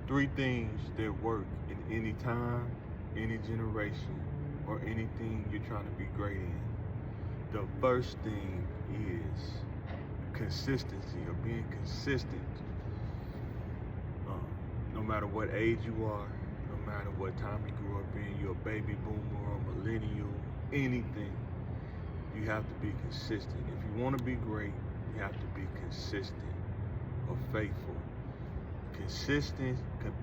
Three things that work in any time, any generation, or anything you're trying to be great in. The first thing is consistency, or being consistent. No matter what age you are, no matter what time you grew up in, you're a baby boomer or millennial, anything, you have to be consistent. If you want to be great, you have to be consistent or faithful.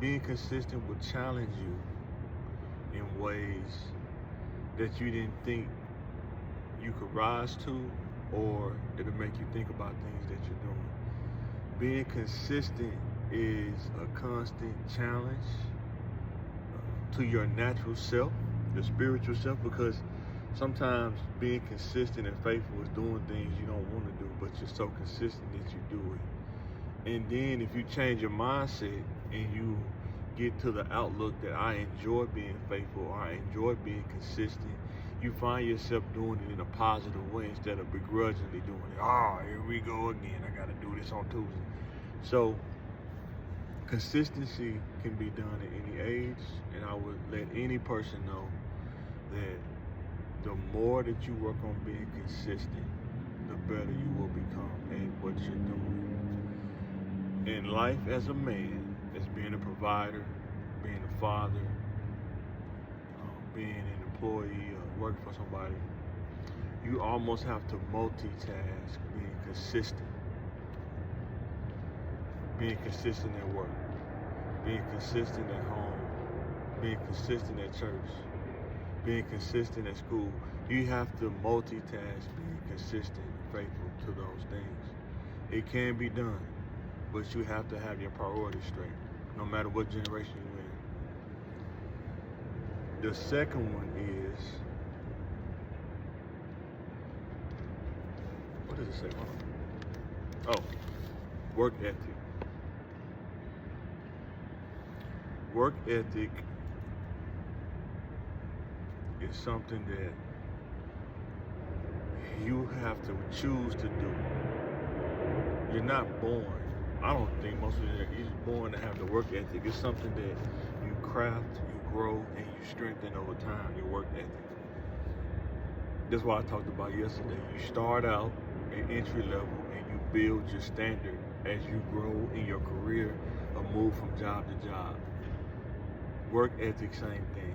Being consistent will challenge you in ways that you didn't think you could rise to, or it'll make you think about things that you're doing. Being consistent is a constant challenge to your natural self, your spiritual self, because sometimes being consistent and faithful is doing things you don't want to do, but you're so consistent that you do it. And then if you change your mindset and you get to the outlook that I enjoy being faithful, or I enjoy being consistent, you find yourself doing it in a positive way instead of begrudgingly doing it. Oh, here we go again. I got to do this on Tuesday. So consistency can be done at any age, and I would let any person know that the more that you work on being consistent, the better you will become at what you're doing. In life as a man, as being a provider, being a father, being an employee, or working for somebody, you almost have to multitask being consistent. Being consistent at work, being consistent at home, being consistent at church, being consistent at school. You have to multitask being consistent and faithful to those things. It can be done, but you have to have your priorities straight, no matter what generation you're in. The second one is, what does it say? Oh, work ethic. Work ethic is something that you have to choose to do. You're not born. I don't think most of you are just born to have the work ethic. It's something that you craft, you grow, and you strengthen over time, your work ethic. That's why I talked about yesterday. You start out at entry level and you build your standard as you grow in your career or move from job to job. Work ethic, same thing.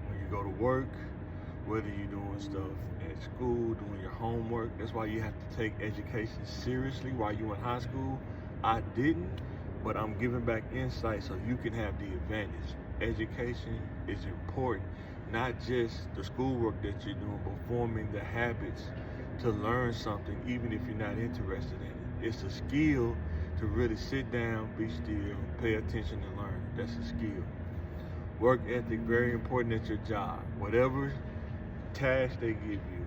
When you go to work, whether you're doing stuff at school, doing your homework, that's why you have to take education seriously while you're in high school. I didn't, but I'm giving back insight so you can have the advantage. Education is important, not just the schoolwork that you're doing, but forming the habits to learn something, even if you're not interested in it. It's a skill to really sit down, be still, pay attention, and learn. That's a skill. Work ethic, very important at your job. Whatever task they give you,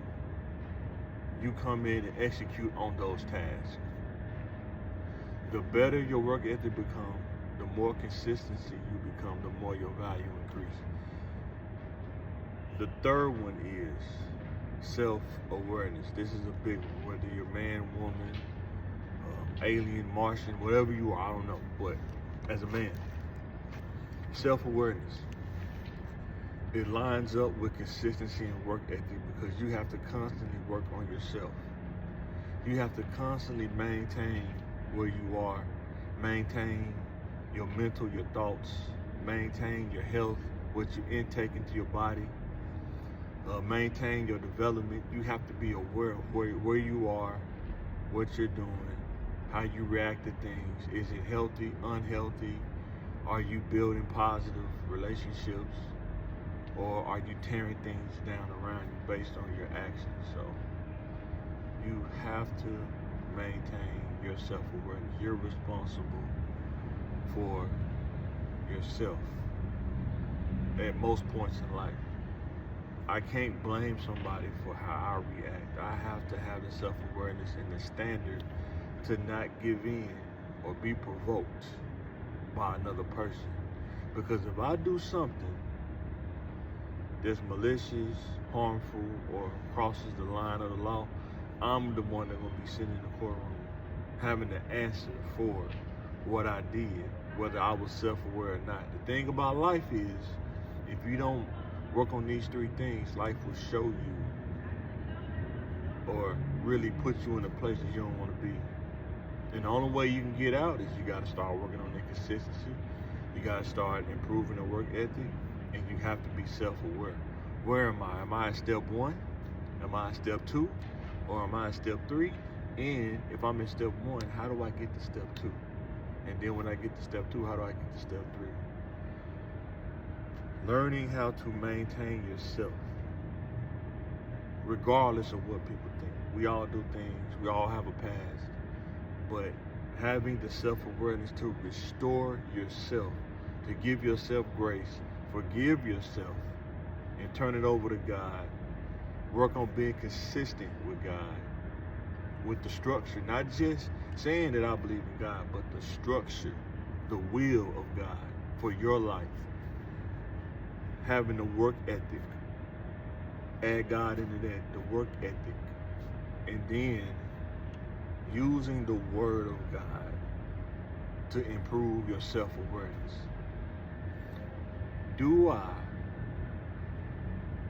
you come in and execute on those tasks. The better your work ethic becomes, the more consistency you become, the more your value increases. The third one is self-awareness. This is a big one, whether you're man, woman, alien, Martian, whatever you are, I don't know, but as a man, self-awareness. It lines up with consistency and work ethic because you have to constantly work on yourself. You have to constantly maintain where you are, maintain your mental, your thoughts, maintain your health, what you intake into your body, maintain your development. You have to be aware of where you are, what you're doing, how you react to things. Is it healthy, unhealthy? Are you building positive relationships, or are you tearing things down around you based on your actions? So you have to maintain your self-awareness. You're responsible for yourself at most points in life. I can't blame somebody for how I react. I have to have the self-awareness and the standard to not give in or be provoked by another person. Because if I do something that's malicious, harmful, or crosses the line of the law, I'm the one that's gonna be sitting in the courtroom having to answer for what I did whether I was self-aware or not. The thing about life is, if you don't work on these three things, life will show you or really put you in a place that you don't want to be. And the only way you can get out is you got to start working on that consistency. You got to start improving the work ethic, and you have to be self-aware. Where am I? Am I at step 1? Am I at step 2? Or am I at step 3? And if I'm in step 1, how do I get to step 2? And then when I get to step 2, how do I get to step 3? Learning how to maintain yourself, regardless of what people think. We all do things. We all have a past. But having the self-awareness to restore yourself, to give yourself grace, forgive yourself, and turn it over to God. Work on being consistent with God, with the structure. Not just saying that I believe in God, but the structure, the will of God for your life. Having the work ethic. Add God into that, the work ethic. And then using the word of God to improve your self-awareness. Do I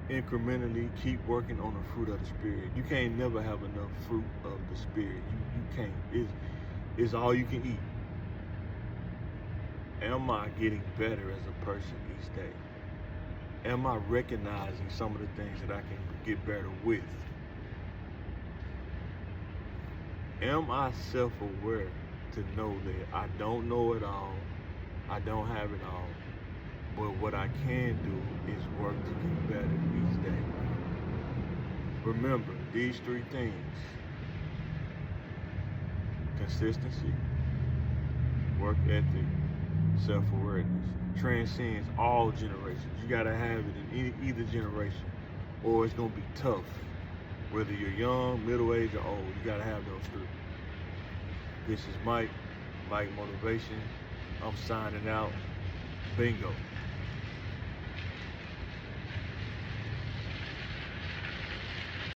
incrementally keep working on the fruit of the Spirit? You can't never have enough fruit of the Spirit. You can't. It's all you can eat. Am I getting better as a person each day? Am I recognizing some of the things that I can get better with? Am I self-aware to know that I don't know it all, I don't have it all, but what I can do is work to get better each day? Remember, these three things: consistency, work ethic, self-awareness, transcends all generations. You gotta have it in either generation, or it's gonna be tough. Whether you're young, middle-aged, or old, you gotta have those three. This is Mike Motivation. I'm signing out. Bingo.